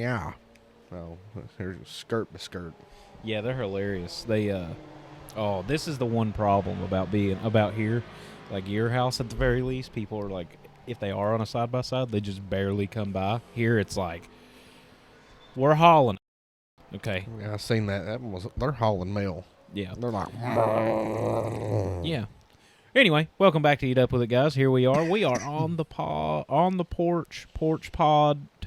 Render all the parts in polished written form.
Yeah. Oh, here's skirt by skirt. Yeah, they're hilarious. Oh, this is the one problem about here, like your house at the very least. People are like, if they are on a side by side, they just barely come by. Here, it's like we're hauling. Okay. Yeah, I seen that. They're hauling mail. Yeah. They're like, Yeah. Anyway, welcome back to Eat Up With It, guys. Here we are. We are on the Porch Pod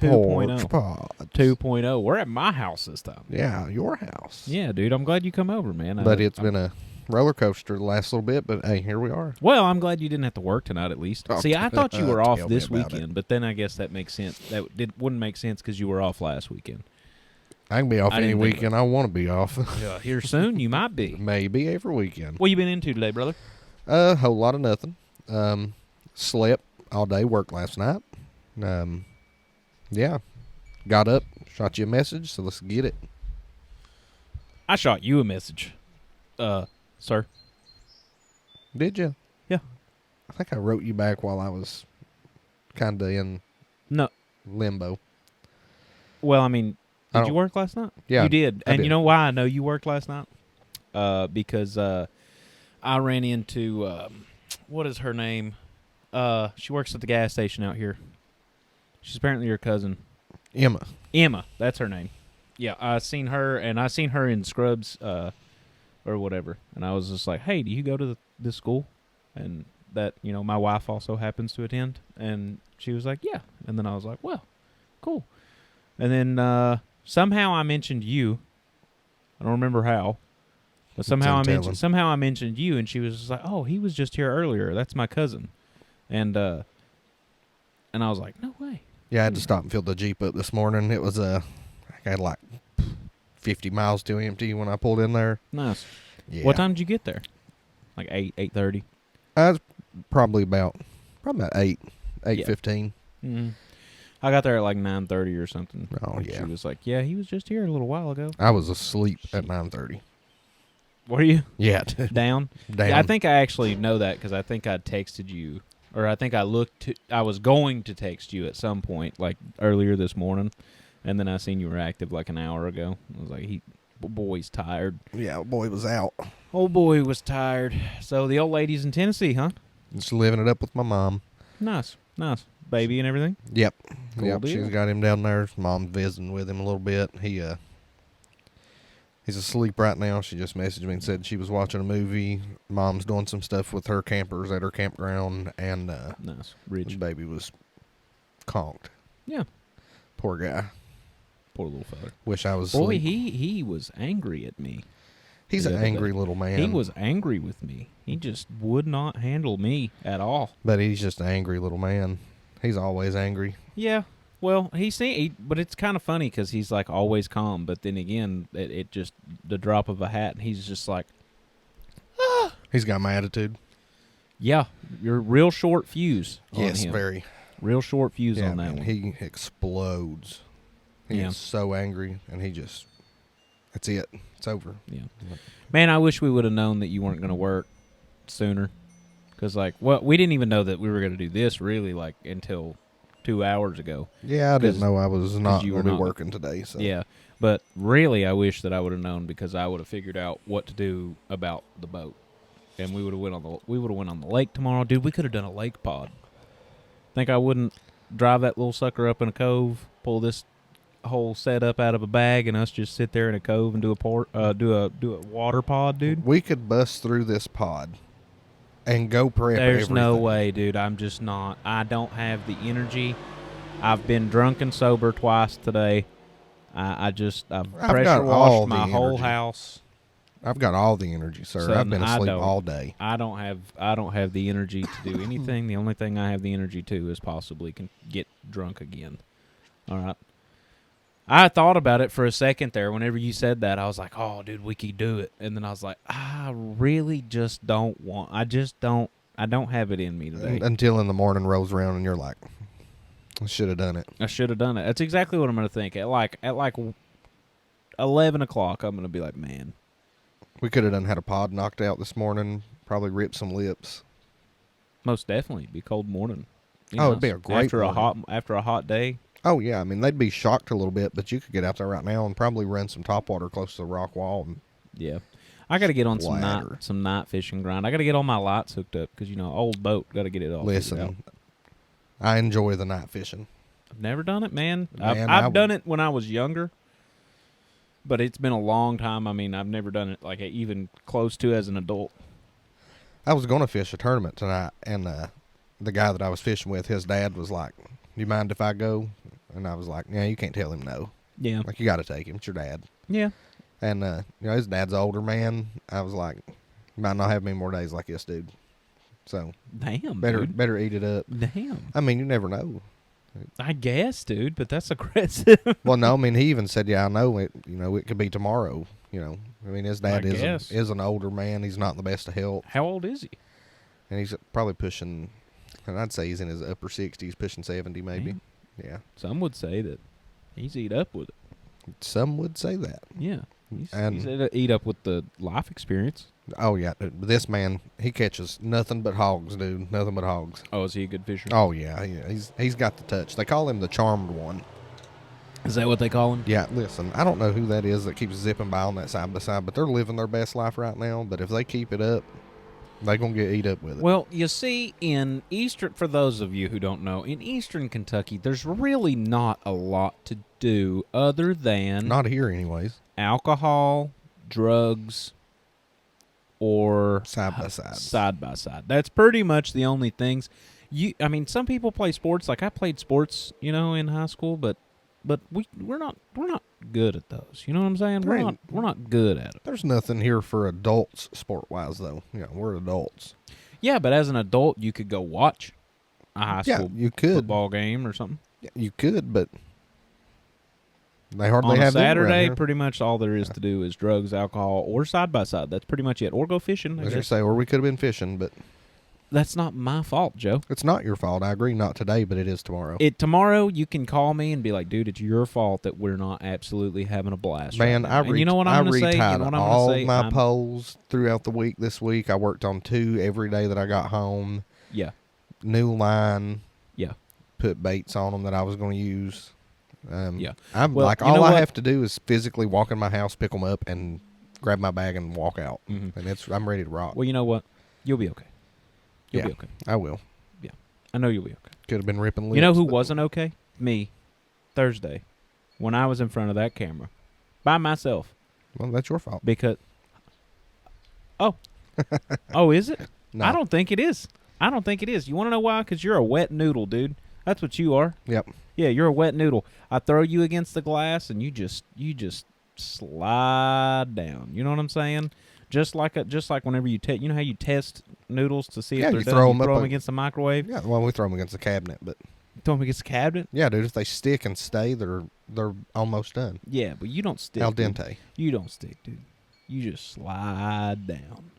2.0. Porch Pod 2.0. We're at my house this time. Yeah, your house. Yeah, dude. I'm glad you come over, man. But it's been a roller coster the last little bit. But hey, here we are. Well, I'm glad you didn't have to work tonight at least. Oh, See, I thought you were off tell me this about weekend, but then I guess that makes sense. Wouldn't make sense because you were off last weekend. I can be off I any didn't think weekend I want to be off. Yeah, here soon you might be. Maybe every weekend. What you been into today, brother? A whole lot of nothing. Slept all day. Worked last night. Yeah. Got up. Shot you a message. So let's get it. I shot you a message, sir. Did you? Yeah. I think I wrote you back while I was kind of in No. limbo. Well, I mean, did you work last night? Yeah, you did. I And did. you know why I know you worked last night? Because I ran into what is her name? She works at the gas station out here. She's apparently your cousin. Emma. That's her name. Yeah, I seen her in Scrubs or whatever, and I was just like, "Hey, do you go to this school?" And that, my wife also happens to attend, and she was like, "Yeah." And then I was like, "Well, cool." And then somehow I mentioned you. I don't remember how, but somehow I mentioned you, and she was just like, "Oh, he was just here earlier. That's my cousin," and I was like, "No way." Yeah, I had to stop and fill the Jeep up this morning. It was I had like 50 miles to empty when I pulled in there. Nice. Yeah. What time did you get there? Like 8:30. I was probably about 8, 8:15. Mm-hmm. I got there at like 9:30 or something. Oh, yeah. She was like, "Yeah, he was just here a little while ago." I was asleep at 9:30. Were you? Yeah. Down? Down. Yeah, I think I actually know that because I think I texted you, or I think I was going to text you at some point, like earlier this morning, and then I seen you were active like an hour ago. I was like, boy's tired. Yeah, boy was out. Old boy was tired. So the old lady's in Tennessee, huh? Just living it up with my mom. Nice. Baby and everything? Yep. Cool Yep. deal. She's got him down there. Mom's visiting with him a little bit. He's asleep right now. She just messaged me and said she was watching a movie. Mom's doing some stuff with her campers at her campground, and Nice. Rich. the baby was conked. Yeah. Poor guy. Poor little fella. Wish I was Boy, asleep. he was angry at me. He's an angry little man. He was angry with me. He just would not handle me at all. But he's just an angry little man. He's always angry. Yeah. Well, but it's kind of funny because he's like always calm, but then again, it just the drop of a hat, and he's just like, He's got my attitude. yeah, you're real short fuse. Yes, on him. very. Real short fuse Yeah, on that man, one. he explodes. He Yeah. is so angry, and that's it. It's over. Yeah. Man, I wish we would have known that you weren't going to work sooner. Because, we didn't even know that we were going to do this, really, until 2 hours ago. Yeah, I didn't know I was not you going were to be not- working today. So. Yeah. But really, I wish that I would have known because I would have figured out what to do about the boat. And we would have went on the lake tomorrow. Dude, we could have done a lake pod. Think I wouldn't drive that little sucker up in a cove, pull this whole setup out of a bag, and us just sit there in a cove and do a water pod, dude? We could bust through this pod and go prep There's no everything. way, dude. I'm just not. I don't have the energy. I've been drunk and sober twice today. I've pressure got all washed my the whole energy. house. I've got all the energy, sir. Son, I've been I asleep don't. all day. I don't have the energy to do anything. The only thing I have the energy to is possibly get drunk again. All right. I thought about it for a second there. Whenever you said that, I was like, "Oh, dude, we could do it." And then I was like, "I really just don't want. I don't have it in me today." Until in the morning rolls around and you're like, I should have done it. I should have done it. That's exactly what I'm going to think. At like 11 o'clock, I'm going to be like, man. We could have had a pod knocked out this morning, probably ripped some lips. Most definitely. It'd be a cold morning. It'd be a great after morning. after a hot day. Oh, yeah. I mean, they'd be shocked a little bit, but you could get out there right now and probably run some topwater close to the rock wall. And Yeah. I got to get on splatter. some night fishing grind. I got to get all my lights hooked up because, old boat, got to get it all figured out. Listen, I enjoy the night fishing. I've never done it, man. Man, I've done it when I was younger, but it's been a long time. I mean, I've never done it like even close to as an adult. I was going to fish a tournament tonight, and the guy that I was fishing with, his dad was like, "Do you mind if I go?" And I was like, "Yeah, you can't tell him no. Yeah. Like, you got to take him. It's your dad." Yeah. And, his dad's an older man. I was like, "You might not have many more days like this, dude. So, Damn, better dude. eat it up." Damn. I mean, you never know. I guess, dude, but that's aggressive. Well, no, I mean, he even said, "Yeah, I know it. It could be tomorrow." I mean, his dad is an older man. He's not in the best of health, How old is he? and he's probably pushing. And I'd say he's in his upper 60s, pushing 70, maybe. Damn. Yeah, Some would say that he's eat up with it. some would say that. Yeah. And- He's eat up with the life experience. Oh yeah, this man, he catches nothing but hogs, dude. Nothing but hogs. Oh, is he a good fisher? Oh yeah, he's got the touch. They call him the charmed one. Is that what they call him? Yeah, listen, I don't know who that is that keeps zipping by on that side by side, but they're living their best life right now. But if they keep it up, they're gonna get eat up with it. Well, you see, in Eastern, for those of you who don't know, in Eastern Kentucky, there's really not a lot to do other than Not here, anyways. alcohol, drugs, or Side by side. Side by side. That's pretty much the only things. I mean, some people play sports. Like I played sports, in high school, but we're not good at those. You know what I'm saying? Right. We're not good at it. There's nothing here for adults, sport wise, though. We're adults. Yeah, but as an adult, you could go watch a high school you could. football game or something. You could, but they hardly On a have them around Saturday, here. pretty much all there is to do is drugs, alcohol, or side by side. That's pretty much it. Or go fishing. I As you guess. say, or we could have been fishing, but That's not my fault, Joe. it's not your fault. I agree, not today, but it is tomorrow. Tomorrow you can call me and be like, dude, it's your fault that we're not absolutely having a blast. Man, right now. And you know what I I'm going to say? You retied know what I'm all gonna say? my poles throughout the week this week. I worked on 2 every day that I got home. Yeah. New line. Yeah. Put baits on them that I was going to use. Yeah. I'm Well, like, you all know I what? have to do is physically walk in my house, pick them up, and grab my bag and walk out. Mhm. And I'm ready to rock. Well, you know what? You'll be okay. You'll Yeah. be okay. I will. I know you'll be okay. Could have been ripping lips. You know who but- wasn't okay? Me. Thursday. When I was in front of that camera. By myself. Well, that's your fault. Because. Oh. Oh, is it? No. I don't think it is. I don't think it is. You want to know why? Because you're a wet noodle, dude. That's what you are. Yep. Yeah, you're a wet noodle. I throw you against the glass, and you just slide down. You know what I'm saying? Just like whenever you you know how you test noodles to see Yeah, if they're you done. throw You 'em up throw them on- against the microwave. Yeah, well, we throw them against the cabinet, but Throw them against the cabinet. yeah, dude, if they stick and stay, they're almost done. Yeah, but you don't stick. Al dude. dente. You don't stick, dude. You just slide down.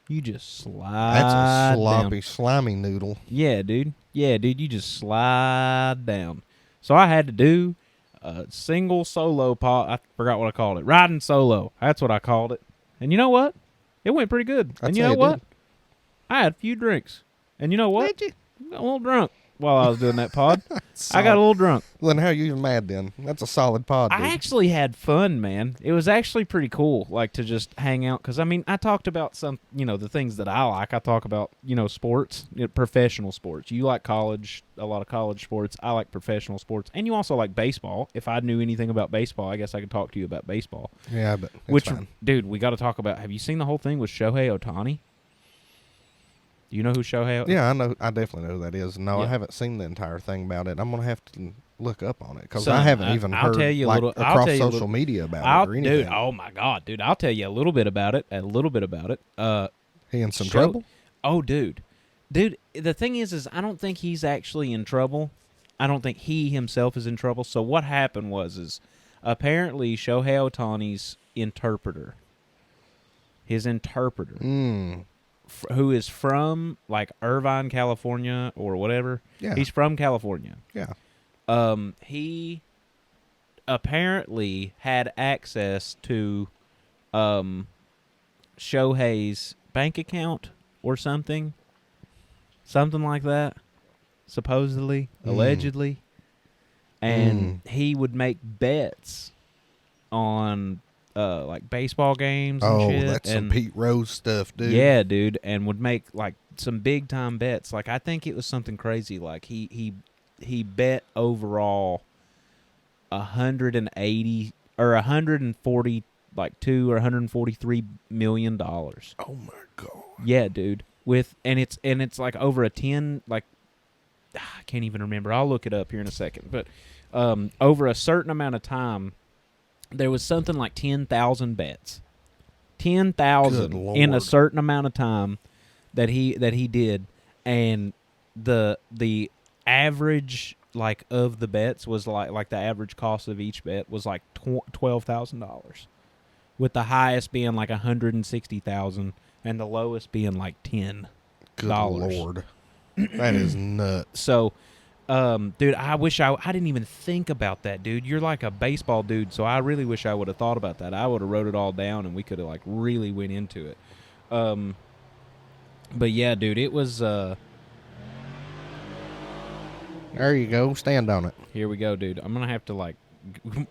You just slide. That's a down. sloppy, slimy noodle. Yeah, dude. Yeah, dude. You just slide down. So I had to do a single solo pot. I forgot what I called it. Riding solo. That's what I called it. And you know what? It went pretty good. I'd And you say know it what? did. I had a few drinks. And you know what? Did you? I got a little drunk while I was doing that pod. I got a little drunk. Well, then how are you even mad then? That's a solid pod, dude. I actually had fun, man. It was actually pretty cool, like to just hang out. Because I mean, I talked about some, the things that I like. I talk about, sports, professional sports. You like a lot of college sports. I like professional sports, and you also like baseball. If I knew anything about baseball, I guess I could talk to you about baseball. Yeah, but it's fine. Dude, we got to talk about. Have you seen the whole thing with Shohei Ohtani? Do you know who Shohei? Yeah, I know. I definitely know who that is. No, I Yeah. haven't seen the entire thing about it. I'm gonna have to look up on it because Son, I haven't even I'll heard tell you a like, little- I'll across tell you a social little- media about it or anything. Dude, oh my God, dude! I'll tell you a little bit about it. He in some Show- trouble? Oh, dude. The thing is I don't think he's actually in trouble. I don't think he himself is in trouble. So what happened is apparently Shohei Ohtani's interpreter, who is from like Irvine, California or whatever. Yeah. He's from California. Yeah. He apparently had access to Shohei's bank account or something like that, supposedly, allegedly, and he would make bets on like baseball games and Oh, shit. that's some and Pete Rose stuff, dude. yeah, dude, and would make like some big time bets. Like I think it was something crazy. Like he bet overall 180 or 140 like $2 or 143 million dollars. Oh my god. Yeah, dude. And it's like over a 10 like I can't even remember. I'll look it up here in a second. But over a certain amount of time, there was something like 10,000 bets. 10,000 in a certain amount of time that he did, and the average like of the bets was like the average cost of each bet was like $12,000, with the highest being like 160,000 and the lowest being like $10. Good Lord. That is nuts. So, dude, I wish I didn't even think about that, dude. You're like a baseball dude, so I really wish I would have thought about that. I would have wrote it all down, and we could have like really went into it. But yeah, dude, it was. There you go. Stand on it. Here we go, dude. I'm gonna have to like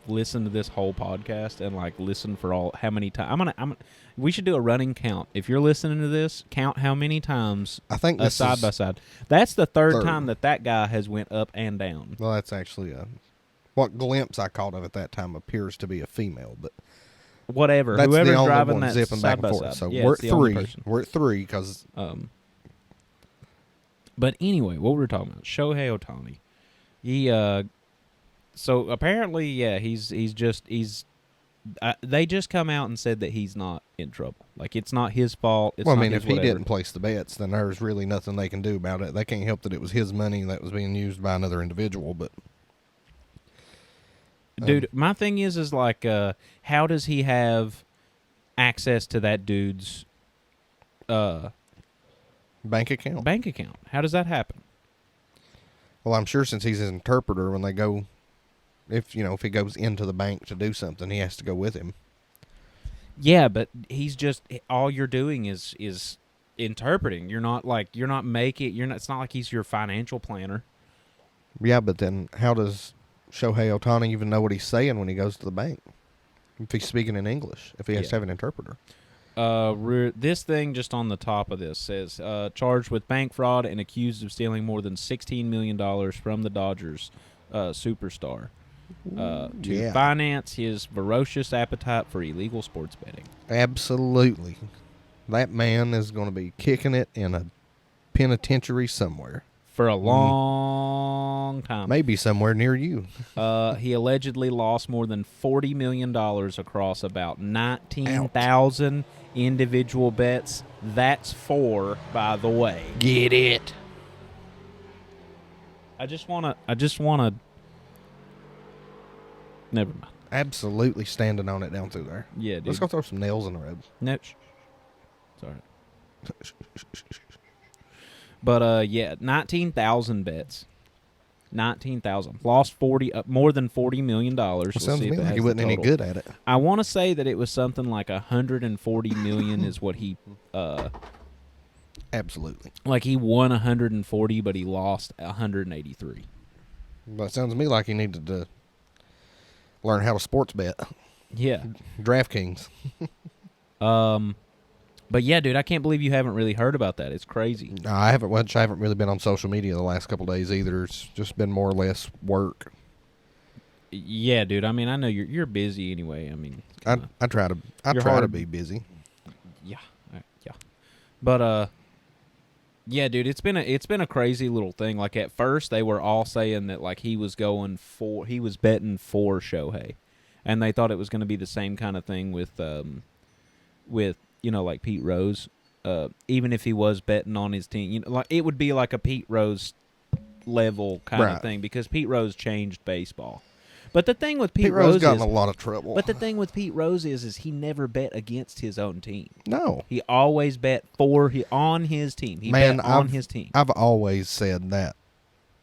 listen to this whole podcast and like listen for all how many times. We should do a running count. If you're listening to this, count how many times. I think this side is by side. That's the third time that guy has went up and down. Well, that's actually what glimpse I caught of at that time appears to be a female, but whatever. That's Whoever's the only driving one that zipping side back by and forth. side. So Yeah, we're it's at the only 3. person. We're at 3 because. But anyway, what we were talking about, Shohei Ohtani. He so apparently, yeah, he's they just come out and said that he's not in trouble. Like it's not his fault. It's well, I not mean, his if he whatever. didn't place the bets, then there's really nothing they can do about it. They can't help that it was his money that was being used by another individual. But dude, my thing is like, how does he have access to that dude's bank account? bank account? How does that happen? Well, I'm sure since he's his interpreter, when they go, if he goes into the bank to do something, he has to go with him. Yeah, but he's just all you're doing is interpreting. You're not making. It's not like he's your financial planner. Yeah, but then how does Shohei Ohtani even know what he's saying when he goes to the bank? If he's speaking in English, if he has to have an interpreter. This thing just on the top of this says charged with bank fraud and accused of stealing more than $16 million from the Dodgers superstar to finance his ferocious appetite for illegal sports betting. Absolutely. That man is going to be kicking it in a penitentiary somewhere. For a long time. Maybe somewhere near you. He allegedly lost more than $40 million across about 19,000 individual bets. That's 4, by the way. Get it. I just want to. Never mind. Absolutely standing on it down through there. Yeah, dude. Let's go throw some nails in the road. No. Sorry. But, yeah, 19,000 bets. 19,000. Lost more than $40 million. It sounds to me like he wasn't any good at it. I want to say that it was something like $140 million is what he... Absolutely. Like he won 140, but he lost 183. But it sounds to me like he needed to learn how to sports bet. Yeah. DraftKings. But yeah, dude, I can't believe you haven't really heard about that. It's crazy. No, I haven't really been on social media the last couple of days either. It's just been more or less work. Yeah, dude. I mean, I know you're busy anyway. I mean, I try to be busy. Yeah, yeah. But yeah, dude, it's been a crazy little thing. Like at first, they were all saying that like he was betting for Shohei, and they thought it was going to be the same kind of thing with like Pete Rose. Even if he was betting on his team, like it would be like a Pete Rose level kind of thing because Pete Rose changed baseball. But the thing with Pete Rose got in a lot of trouble. But the thing with Pete Rose is he never bet against his own team. No, he always bet on his team. He bet on his team. I've always said that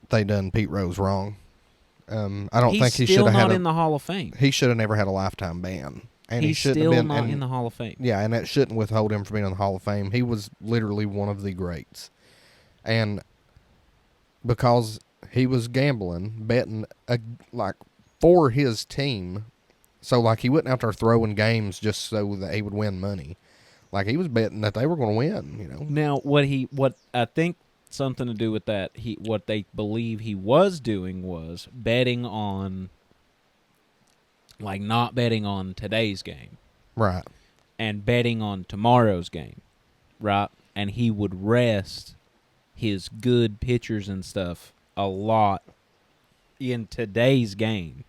they done Pete Rose wrong. I don't think he should have had. He's still not in the Hall of Fame. He should have never had a lifetime ban. And he's still not in the Hall of Fame. Yeah, and that shouldn't withhold him from being in the Hall of Fame. He was literally one of the greats. And because he was gambling, betting like for his team. So like he wasn't out there throwing games just so that he would win money. Like he was betting that they were going to win. You know. Now, what I think something to do with that, what they believe he was doing was betting on, like not betting on today's game, Right. and betting on tomorrow's game, right? And he would rest his good pitchers and stuff a lot in today's game,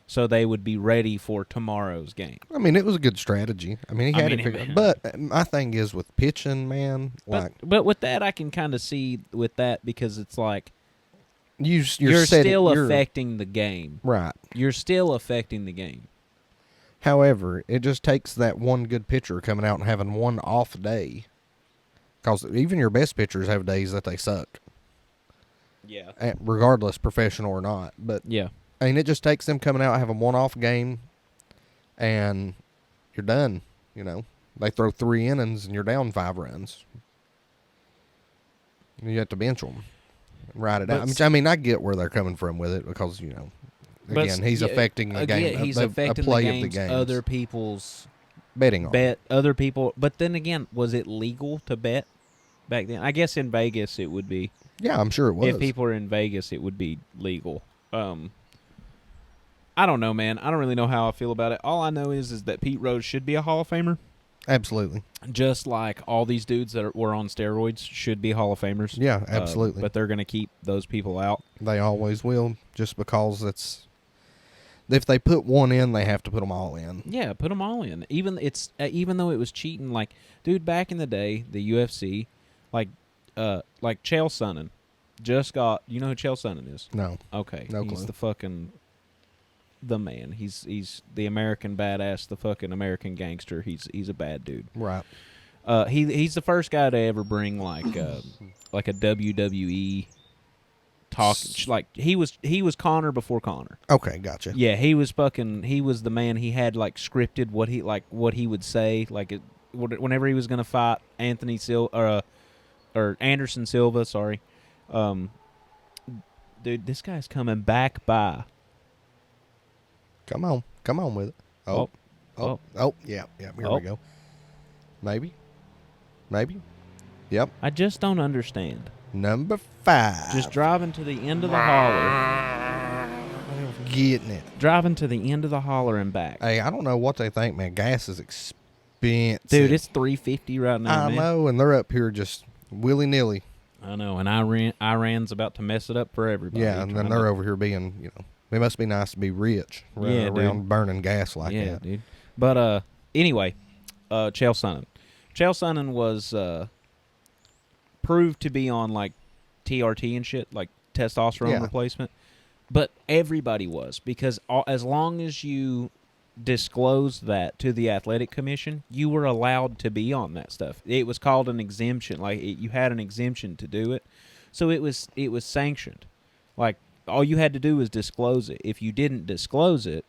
so they would be ready for tomorrow's game. I mean, it was a good strategy. I mean, he had it figured. But my thing is with pitching, man. Like, but with that, I can kind of see with that because it's like you're still affecting the game. Right. You're still affecting the game. However, it just takes that one good pitcher coming out and having one off day. Because even your best pitchers have days that they suck. Yeah. Regardless, professional or not. But yeah. I mean, it just takes them coming out, having one off game, and you're done. You know, they throw 3 innings and you're down 5 runs. You have to bench them, ride it out. I mean, I get where they're coming from with it because again, he's affecting the game. He's a affecting play the games, of the games. other people's betting on bet. Other people, but then again, was it legal to bet back then? I guess in Vegas it would be. Yeah, I'm sure it was. If people are in Vegas, it would be legal. I don't know, man. I don't really know how I feel about it. All I know is that Pete Rose should be a Hall of Famer. Absolutely. Just like all these dudes that were on steroids should be Hall of Famers. Yeah, absolutely. But they're going to keep those people out. They always will, just because if they put one in, they have to put them all in. Yeah, put them all in. Even though it was cheating, like, dude, back in the day, the UFC, like Chael Sonnen just got. You know who Chael Sonnen is? No. Okay, no he's clue. the man. He's the American badass, the fucking American gangster. He's a bad dude. Right. He's the first guy to ever bring like a WWE talk. Like he was Connor before Connor. Okay, gotcha. Yeah, he was the man. He had like scripted what he would say whenever he was gonna fight Anthony Silva or Anderson Silva. Sorry, dude, this guy's coming back by. Come on with it. Oh, yeah. Here we go. Maybe. Yep. I just don't understand. Number 5. Just driving to the end of the holler. Getting it. Driving to the end of the holler and back. Hey, I don't know what they think, man. Gas is expensive. Dude, it's $3.50 right now, man. I know, and they're up here just willy-nilly. I know, and Iran's about to mess it up for everybody. Yeah, and then they're over here being, it must be nice to be rich around burning gas like that. Yeah, dude. But anyway, Chael Sonnen. Chael Sonnen was proved to be on like TRT and shit, like testosterone replacement. But everybody was, because as long as you disclosed that to the athletic commission, you were allowed to be on that stuff. It was called an exemption. Like you had an exemption to do it, so it was sanctioned. Like all you had to do was disclose it. If you didn't disclose it,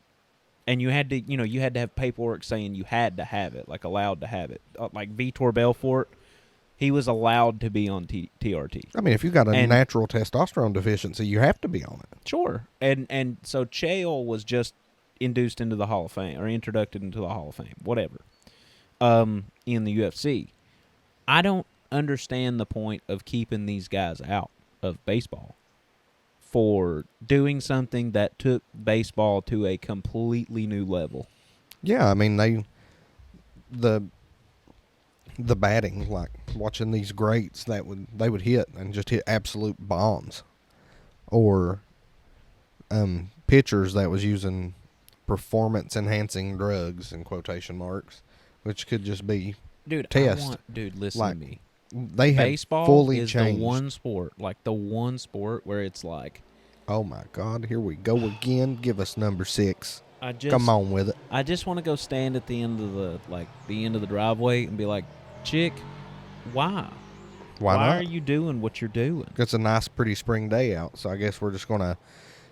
and you had to have paperwork saying you had to have it, like allowed to have it. Like Vitor Belfort, he was allowed to be on TRT. I mean, if you got a natural testosterone deficiency, you have to be on it. Sure. And so Chael was just induced into the Hall of Fame, or introduced into the Hall of Fame, whatever, in the UFC. I don't understand the point of keeping these guys out of baseball for doing something that took baseball to a completely new level. Yeah, I mean, the batting, like watching these greats they would hit and just hit absolute bombs, or pitchers that was using performance enhancing drugs in quotation marks, which could just be test. Listen to me. They have baseball fully is changed. the one sport where it's like, oh my God, here we go again. Give us number 6. Come on with it. I just want to go stand at the end of the driveway and be like, chick, why? Why not? Are you doing what you're doing? It's a nice, pretty spring day out, so I guess we're just gonna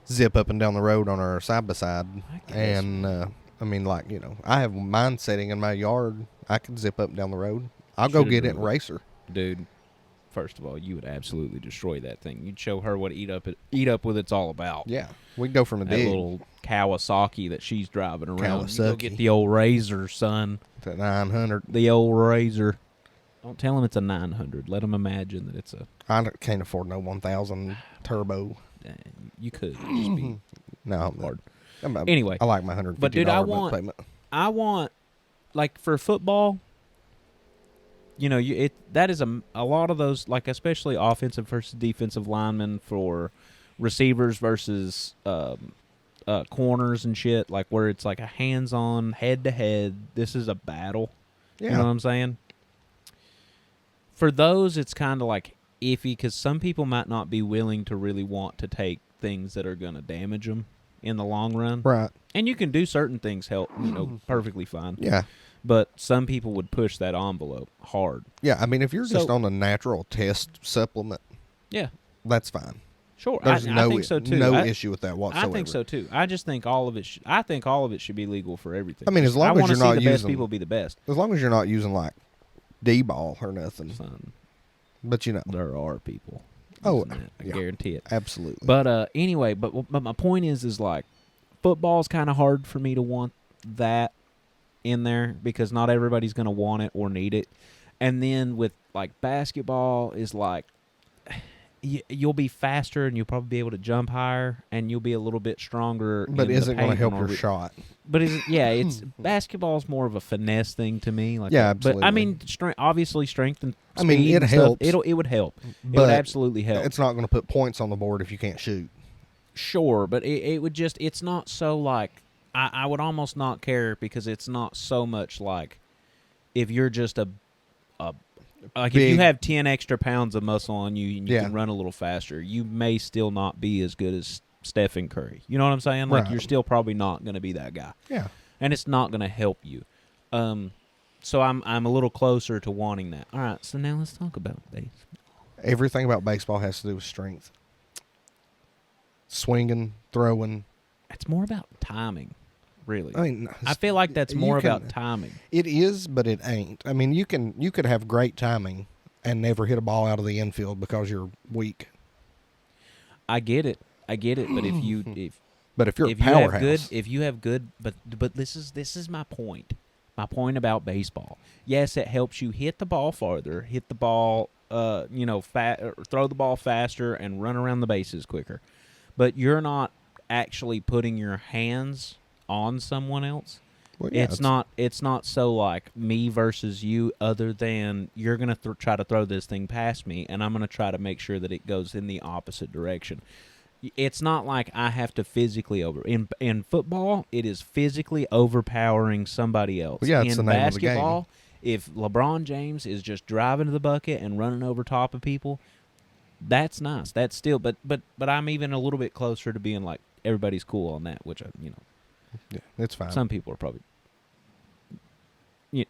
zip up and down the road on our side by side. And I mean, like, I have mine sitting in my yard. I can zip up and down the road. I'll go get it and race her. Dude, first of all, you would absolutely destroy that thing. You'd show her what eat up with it's all about. Yeah, we'd go from a That dig little Kawasaki that she's driving around. You go Kawasaki. get the old Razor, son. to 900. The old Razor. Don't tell them it's a 900. Let them imagine that it's a. I can't afford no 1000 turbo. You could just be No, hard. I'm- Anyway, I like my $150 but dude, month payment. I want, like, for football, that is a lot of those, like, especially offensive versus defensive linemen for receivers versus corners and shit, like, where it's like a hands-on, head-to-head, this is a battle. Yeah. You know what I'm saying? For those, it's kind of like iffy because some people might not be willing to really want to take things that are going to damage them in the long run. Right. And you can do certain things perfectly fine. Yeah. But some people would push that envelope hard. Yeah, I mean, if you're just So- on a natural test supplement, Yeah, that's fine. sure. There's I no think so too. no I, issue with that whatsoever. I think so too. I just think all of it. I think all of it should be legal for everything. I mean, as long I as wanna you're see not the best using- people be the best. As long as you're not using like D-ball or nothing. Son, But there are people. Oh, using that, I yeah. guarantee it. Absolutely. But anyway, but my point is like football's kind of hard for me to want that in there because not everybody's going to want it or need it. And then with like basketball is like you'll be faster and you'll probably be able to jump higher and you'll be a little bit stronger. But in isn't the going to paint help and your all shot. But it's basketball's more of a finesse thing to me. Like Yeah, But I absolutely. mean, obviously strength and I mean, speed it and stuff, helps, It would help. It but would absolutely help. It's not going to put points on the board if you can't shoot. Sure, but it would just, it's not so like, I would almost not care because it's not so much like if you're just like if you Big- have 10 extra pounds of muscle on you and you Yeah. can run a little faster, you may still not be as good as Stephen Curry. You know what I'm saying? Like Right. you're still probably not going to be that guy. Yeah. And it's not going to help you. So I'm a little closer to wanting that. All right, so now let's talk about baseball. Everything about baseball has to do with strength. Swinging, throwing. It's more about timing, really. I mean, I feel like that's you more can- about timing. It is, but it ain't. I mean, you could have great timing and never hit a ball out of the infield because you're weak. I get it, but But if you're a if you have powerhouse, but this is my point. My point about baseball. Yes, it helps you hit the ball farther, hit the ball, throw the ball faster, and run around the bases quicker. But you're not actually putting your hands on someone else. well, yeah, It's not so like me versus you. Other than you're gonna try to throw this thing past me, and I'm gonna try to make sure that it goes in the opposite direction. It's not like I have to physically in football. It is physically overpowering somebody else. Well, yeah, it's in the name of the game. basketball, if LeBron James is just driving to the bucket and running over top of people, that's nice. That's still, but I'm even a little bit closer to being like everybody's cool on that, which yeah, it's fine. some people are probably. Yeah,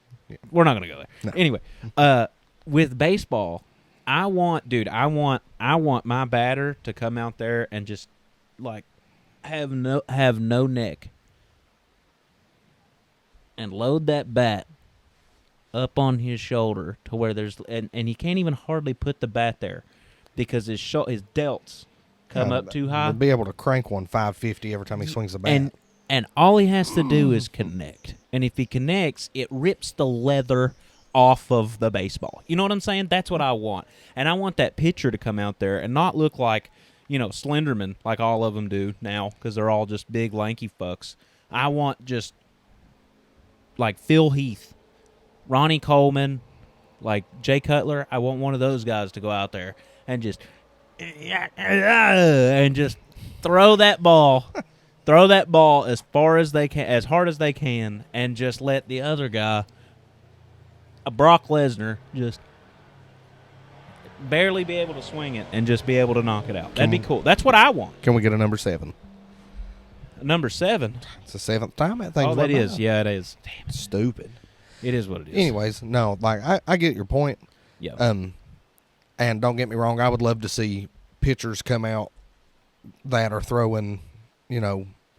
we're not gonna go there. No. Anyway, with baseball, I want my batter to come out there and just like have no neck and load that bat up on his shoulder to where there's and he can't even hardly put the bat there because his delts come up too high. He'll be able to crank one 550 every time he swings the bat. And all he has to do is connect. And if he connects, it rips the leather off of the baseball. You know what I'm saying? That's what I want. And I want that pitcher to come out there and not look like, Slenderman, like all of them do now, because they're all just big, lanky fucks. I want just, like, Phil Heath, Ronnie Coleman, like Jay Cutler. I want one of those guys to go out there and just throw that ball. Throw that ball as far as they can, as hard as they can, and just let the other guy, a Brock Lesnar, just barely be able to swing it and just be able to knock it out. That'd be cool. That's what I want. Can we get a number 7? Number 7. It's the 7th time that thing's Oh, that went is. by. Yeah, it is. Damn it. Stupid. It is what it is. Anyways, no, like I get your point. Yeah. And don't get me wrong, I would love to see pitchers come out that are throwing,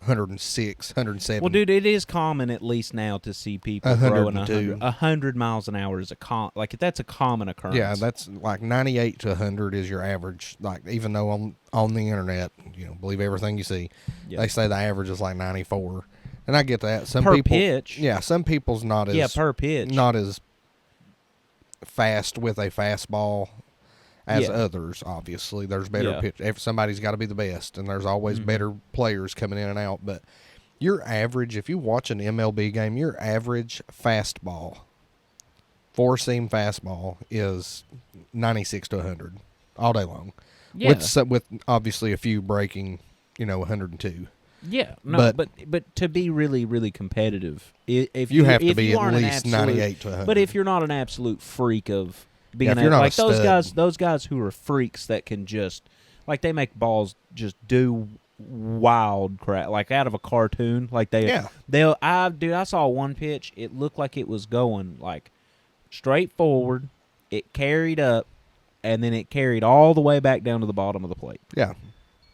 106, 107. Well, dude, it is common at least now to see people throwing 102. 100 miles an hour is that's a common occurrence. Yeah, that's like 98 to 100 is your average. Like, even though on the internet, believe everything you see, Yeah. they say the average is like 94. And I get that. Some per people, pitch. yeah, some people's not as per pitch. not as fast with a fastball as others. Obviously, there's better pitch. Somebody's got to be the best, and there's always better players coming in and out. But your average, if you watch an MLB game, your average fastball, four-seam fastball, is 96 to 100 all day long. Yeah. With obviously a few breaking, 102. Yeah, no, but to be really, really competitive, if you have to be at least 98 to 100. But if you're not an absolute freak of being if you're not like a stud, those guys who are freaks that can just like they make balls just do wild crap like out of a cartoon, like I saw one pitch, it looked like it was going like straight forward, it carried up, and then it carried all the way back down to the bottom of the plate. Yeah,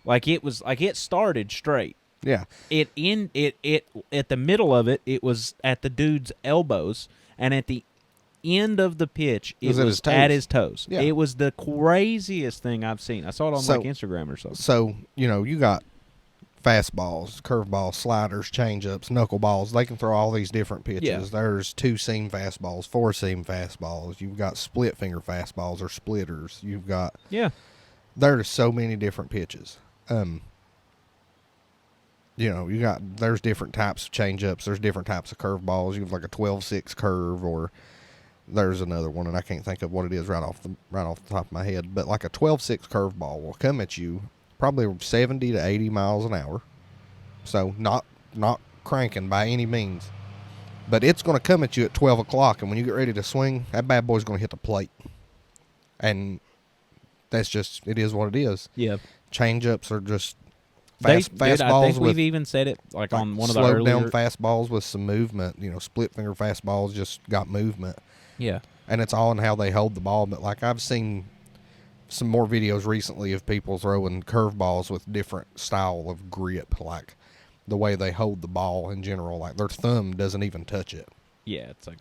like it was like it started straight. Yeah. It at the middle of it, it was at the dude's elbows, and at the end of the pitch, it was at his toes. Yeah. It was the craziest thing I've seen. I saw it on like Instagram or something. So, you got fastballs, curveballs, sliders, changeups, knuckleballs. They can throw all these different pitches. Yeah. There's two-seam fastballs, four-seam fastballs. You've got split-finger fastballs or splitters. You've got there's so many different pitches. There's different types of changeups. There's different types of curveballs. You have like a 12-6 curve, or there's another one, and I can't think of what it is right off the top of my head. But like a 12-6 curveball will come at you probably 70 to 80 miles an hour. So not cranking by any means. But it's going to come at you at 12 o'clock, and when you get ready to swing, that bad boy's going to hit the plate. And that's just, it is what it is. Yeah. Changeups are just fastballs. I think we've even said it like on one of the slowed earlier down fastballs with some movement. Split finger fastballs just got movement. Yeah. And it's all in how they hold the ball. But like I've seen some more videos recently of people throwing curveballs with different style of grip, like the way they hold the ball in general. Like their thumb doesn't even touch it. Yeah, it's like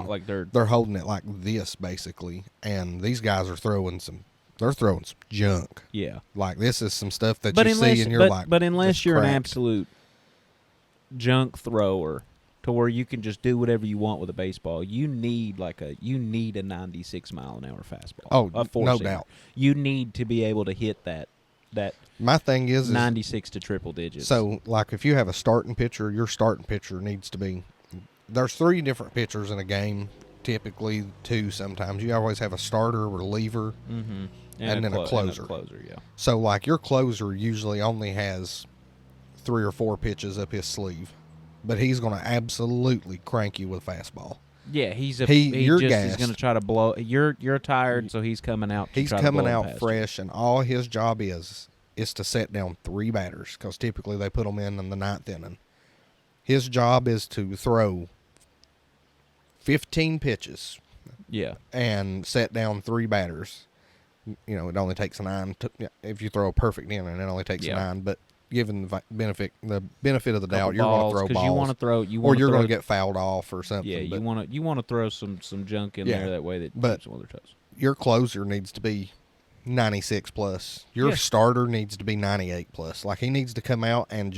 like they're holding it like this basically. And these guys are throwing some junk. Yeah. Like this is some stuff that you see and you're like, but unless you're an cracked. absolute junk thrower to where you can just do whatever you want with a baseball, you need a 96 mile an hour fastball. Oh, a no doubt. You need to be able to hit that my thing is 96 to triple digits. So like if you have a starting pitcher, your starting pitcher needs to be, there's 3 different pitchers in a game, typically 2 sometimes. You always have a starter, reliever, and then a closer. Yeah. So like your closer usually only has 3 or 4 pitches up his sleeve, but he's going to absolutely crank you with a fastball. Yeah, he's you're he's going to try to blow. You're tired, so he's coming out. He's coming out fresh, and all his job is to set down 3 batters, because typically they put them in the 9th inning. His job is to throw 15 pitches. Yeah. And set down 3 batters. It only takes 9. If you throw a perfect inning, it only takes 9. But given the benefit of the doubt, you're going to throw balls. You want to throw, or you're going to get fouled off or something. Yeah, you want to throw some junk in there that way that keeps some other toes. Your closer needs to be 96 plus. Your starter needs to be 98 plus. Like he needs to come out and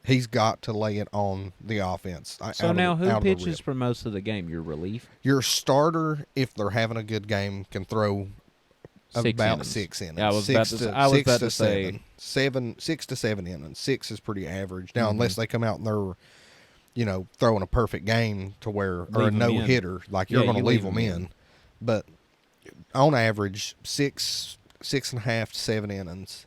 he's got to lay it on the offense. So now who pitches for most of the game? Your relief? Your starter, if they're having a good game, can throw about 6 innings. I was about to say 6 to 7 innings. 6 is pretty average. Now, unless they come out and they're, throwing a perfect game to where, or a no-hitter, like you're going to leave them in. But on average, 6.5 to 7 innings.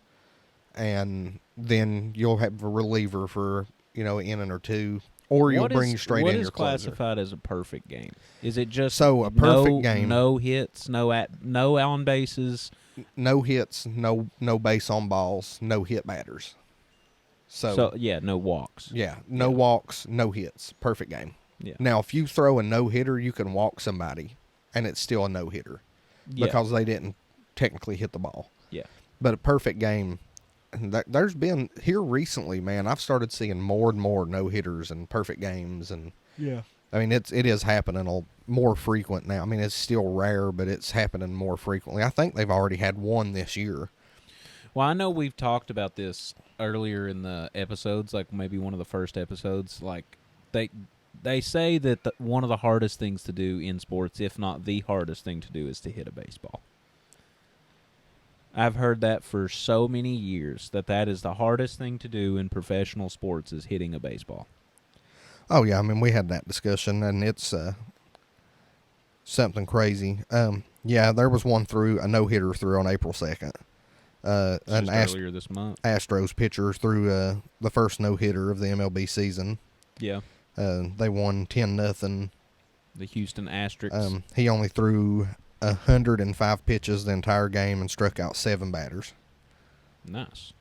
And then you'll have a reliever for, an inning or 2. Or you'll bring straight in your closer. What is classified as a perfect game? Is it just a perfect game? No hits, no on bases, no hits, no base on balls, no hit batters. So no walks. Yeah, no walks, no hits. Perfect game. Yeah. Now, if you throw a no hitter, you can walk somebody, and it's still a no hitter because they didn't technically hit the ball. Yeah. But a perfect game, there's been here recently, man. I've started seeing more and more no hitters and perfect games, and Yeah. I mean it is happening more frequent now. I mean it's still rare, but it's happening more frequently. I think they've already had one this year. Well, I know we've talked about this earlier in the episodes, like maybe one of the first episodes. Like they say that one of the hardest things to do in sports, if not the hardest thing to do, is to hit a baseball. I've heard that for so many years, that is the hardest thing to do in professional sports is hitting a baseball. Oh yeah, I mean we had that discussion, and it's something crazy. Yeah, there was one through a no hitter through on April 2nd. An Earlier this month. Astros pitcher threw the first no hitter of the MLB season. Yeah. They won 10-0. The Houston Asterisks. He only threw 105 pitches the entire game and struck out 7 batters. Nice.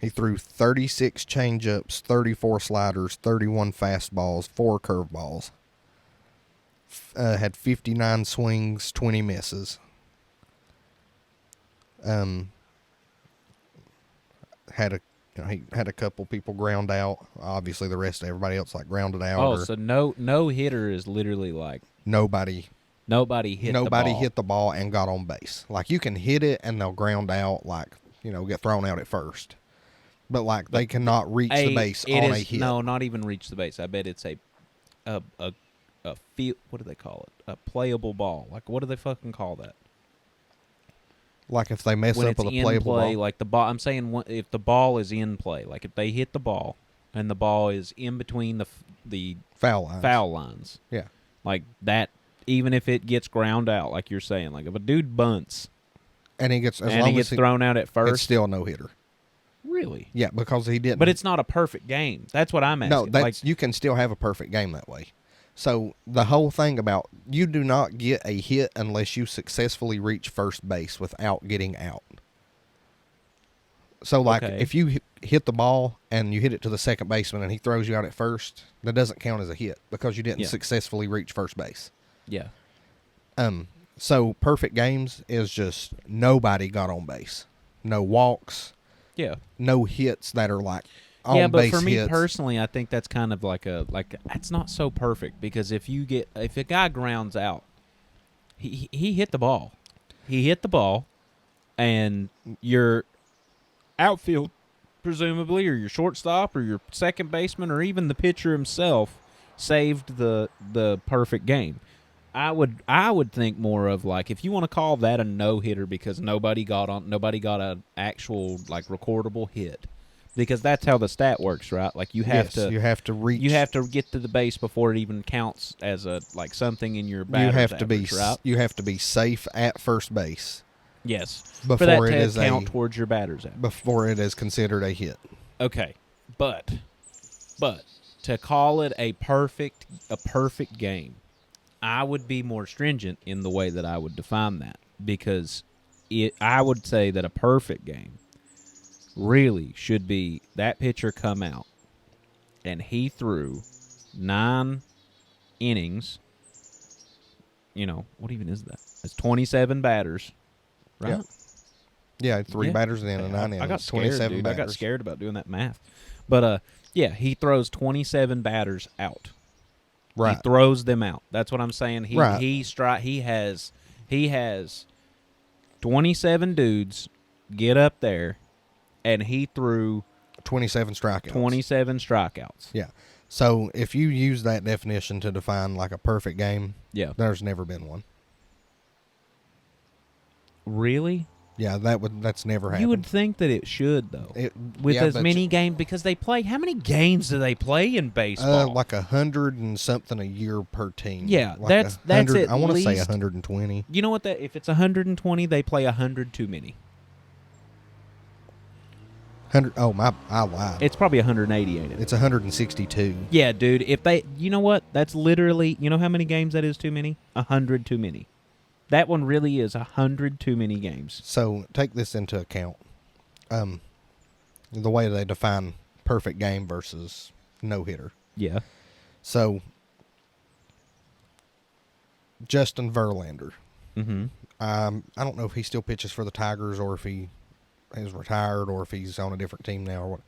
He threw 36 changeups, 34 sliders, 31 fastballs, 4 curveballs. Had 59 swings, 20 misses. He had a couple people ground out. Obviously, the rest of everybody else like grounded out. Oh, so no hitter is literally like nobody hit the ball. hit the ball and got on base. Like you can hit it and they'll ground out, like get thrown out at first, but like they cannot reach the base on a hit. No, not even reach the base. I bet it's a field. What do they call it? A playable ball. Like what do they fucking call that? Like if they mess when up it's with a in playable play, ball. like the ball. I'm saying if the ball is in play, like if they hit the ball and the ball is in between the foul lines. Yeah. Like that, even if it gets ground out, like you're saying, like if a dude bunts and he gets thrown out at first, it's still no hitter. Really? Yeah, because he didn't. But it's not a perfect game. That's what I'm asking. No, you can still have a perfect game that way. So the whole thing about you do not get a hit unless you successfully reach first base without getting out. So like if you hit the ball and you hit it to the second baseman and he throws you out at first, that doesn't count as a hit because you didn't successfully reach first base. Yeah. So perfect games is just nobody got on base. No walks. Yeah. No hits that are like on yeah, but base for me hits. personally, I think that's kind of like it's not so perfect because if a guy grounds out, he hit the ball. He hit the ball and your outfield presumably or your shortstop or your second baseman or even the pitcher himself saved the perfect game. I would think more of like if you want to call that a no-hitter because nobody got an actual like recordable hit. Because that's how the stat works, right? Like you have to reach. You have to get to the base before it even counts as a like something in your batter's average, right? You have to be safe at first base. Yes, before for that it to is count towards your batter's average. Before it is considered a hit. Okay, but to call it a perfect game, I would be more stringent in the way that I would define that because I would say that a perfect game really should be that pitcher come out and he threw 9 innings. What even is that? It's 27 batters, right? Yeah, 3 batters in and 9 innings. I got scared, 27 dude. batters. I got scared about doing that math. But he throws 27 batters out. Right. He throws them out. That's what I'm saying. He has 27 dudes get up there and he threw 27 strikeouts. Yeah. So if you use that definition to define like a perfect game, there's never been one. Really? Yeah, that's never happened. You would think that it should though. With many games because they play. How many games do they play in baseball? Like 100 and something a year per team. Yeah, like that's it. I want to say 120. You know what? If it's 120, they play 100 too many. 100. Oh my! I lied. It's probably 188. It's 162. Yeah, dude. You know what? That's literally. You know how many games that is too many? 100 too many. That one really is 100 too many games. So take this into account. The way they define perfect game versus no hitter. Yeah. So Justin Verlander. Mm-hmm. I don't know if he still pitches for the Tigers or if he is retired or if he's on a different team now or what.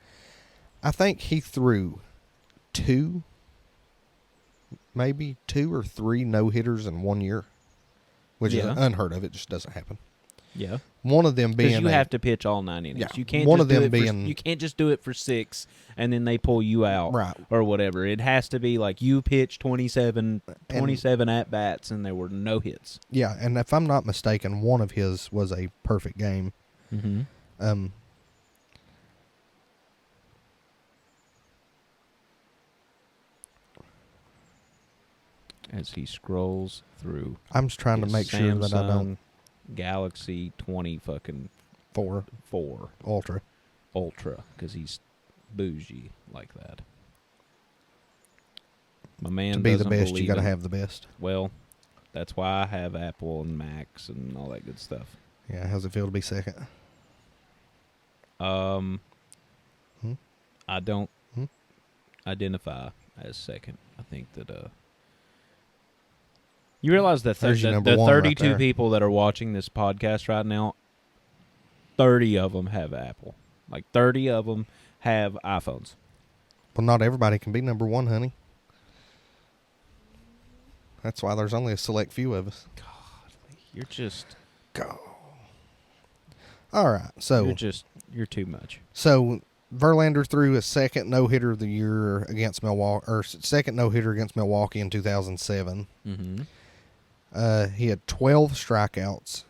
I think he threw maybe two or three no-hitters in 1 year, which is unheard of. It just doesn't happen. Yeah. One of them being you have to pitch all 9 innings. Yeah, You can't one just of do them it being you can't just do it for 6 and then they pull you out right or whatever. It has to be like you pitched 27 at bats and there were no hits. Yeah, and if I'm not mistaken, one of his was a perfect game. Mm-hmm. As he scrolls through, I'm just trying to make sure that I don't Galaxy 20 fucking 4 Ultra, because he's bougie like that. My man, to be the best, you got to in, have the best. Well, that's why I have Apple and Macs and all that good stuff. Yeah, how's it feel to be second? I don't identify as second. I think that you realize that the 32 people that are watching this podcast right now, 30 of them have Apple. Like 30 of them have iPhones. Well, not everybody can be number one, honey. That's why there's only a select few of us. God, you're just... Go. All right, so... You're too much. So, Verlander threw a second no-hitter of the year against Milwaukee, or second no-hitter against Milwaukee in 2007. Mm-hmm. He had 12 strikeouts,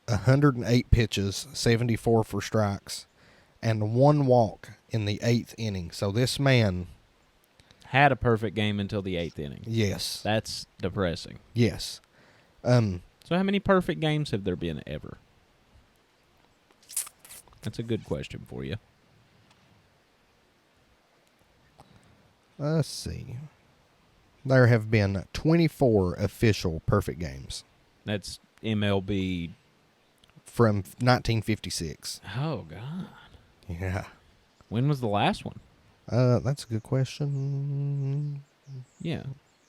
108 pitches, 74 for strikes, and 1 walk in the 8th inning. So this man... had a perfect game until the 8th inning. Yes. That's depressing. Yes. So how many perfect games have there been ever? That's a good question for you. Let's see. There have been 24 official perfect games. That's MLB. From 1956. Oh, God. Yeah. When was the last one? That's a good question. Yeah.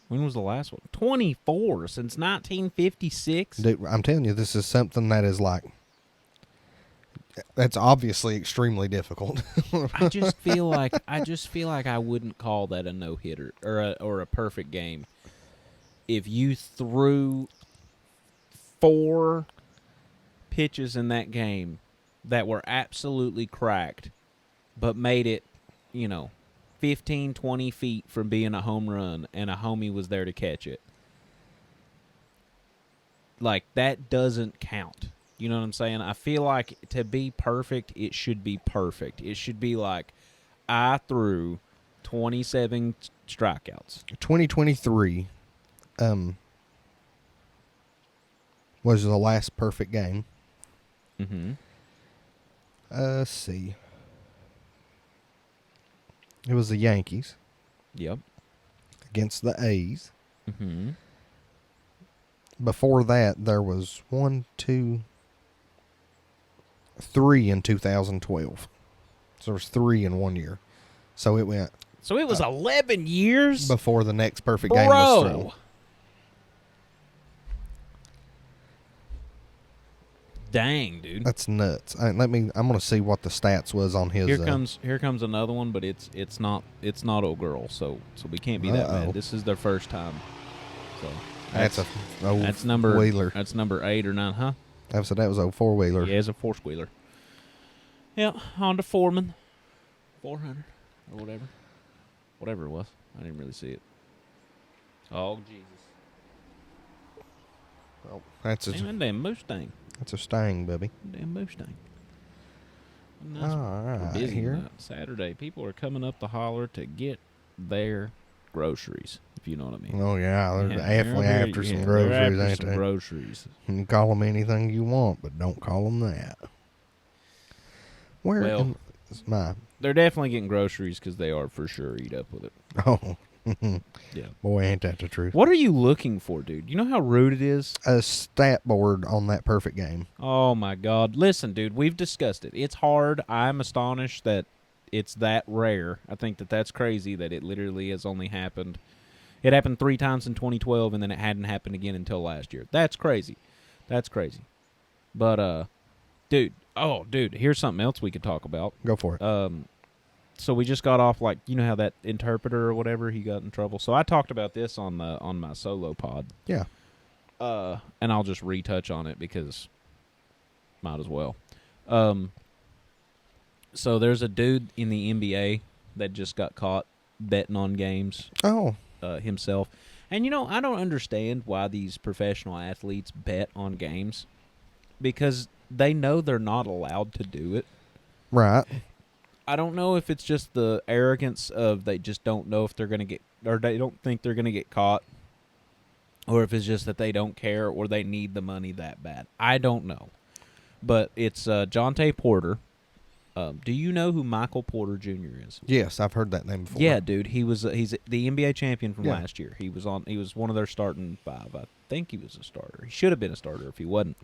When was the last one? 24 since 1956? Dude, I'm telling you, this is something that is like... That's obviously extremely difficult. I just feel like I wouldn't call that a no-hitter or a perfect game if you threw 4 pitches in that game that were absolutely cracked but made it, 15, 20 feet from being a home run and a homie was there to catch it. Like, that doesn't count. You know what I'm saying? I feel like to be perfect, it should be perfect. It should be like, I threw 27 strikeouts. 2023 was the last perfect game. Mm-hmm. Let's see. It was the Yankees. Yep. Against the A's. Mm-hmm. Before that, there was 3 in 2012. So there was 3 in 1 year. So it went... So it was 11 years? Before the next perfect game was thrown. Dang, dude. That's nuts. I'm going to see what the stats was on his... Here comes another one, but it's not old girl, so we can't be that mad. This is their first time. So that's number wheeler. That's number 8 or 9, huh? That was a 4-wheeler. Yeah, it's a 4-wheeler. Yeah, Honda Foreman 400 or whatever it was. I didn't really see it. Oh Jesus! Oh, that's a damn Mustang. That's a Stang, baby. Damn Mustang. Nice. All right, busy here. Saturday, people are coming up the holler to get their groceries, if you know what I mean. Oh yeah, they're definitely after some groceries, ain't they? Groceries. You can call them anything you want, but don't call them that. They're definitely getting groceries because they are for sure eat up with it. Oh. Yeah. Boy, ain't that the truth. What are you looking for, dude? You know how rude it is? A stat board on that perfect game. Oh, my God. Listen, dude, we've discussed it. It's hard. I'm astonished that it's that rare. I think that's crazy that it literally has only happened. It happened 3 times in 2012, and then it hadn't happened again until last year. That's crazy. But Dude. Oh, dude. Here's something else we could talk about. Go for it. So we just got off, like, you know how that interpreter or whatever, he got in trouble. So I talked about this on my solo pod. Yeah. And I'll just retouch on it because might as well. So there's a dude in the NBA that just got caught betting on games. Oh. Himself. And, I don't understand why these professional athletes bet on games because they know they're not allowed to do it. Right. I don't know if it's just the arrogance of they just don't know if they're going to get, or they don't think they're going to get caught, or if it's just that they don't care or they need the money that bad. I don't know. But it's Jonte Porter. Do you know who Michael Porter Jr. is? Yes, I've heard that name before. Yeah, dude. He's the NBA champion from Yeah. last year. He was one of their starting five. I think he was a starter. He should have been a starter if he wasn't.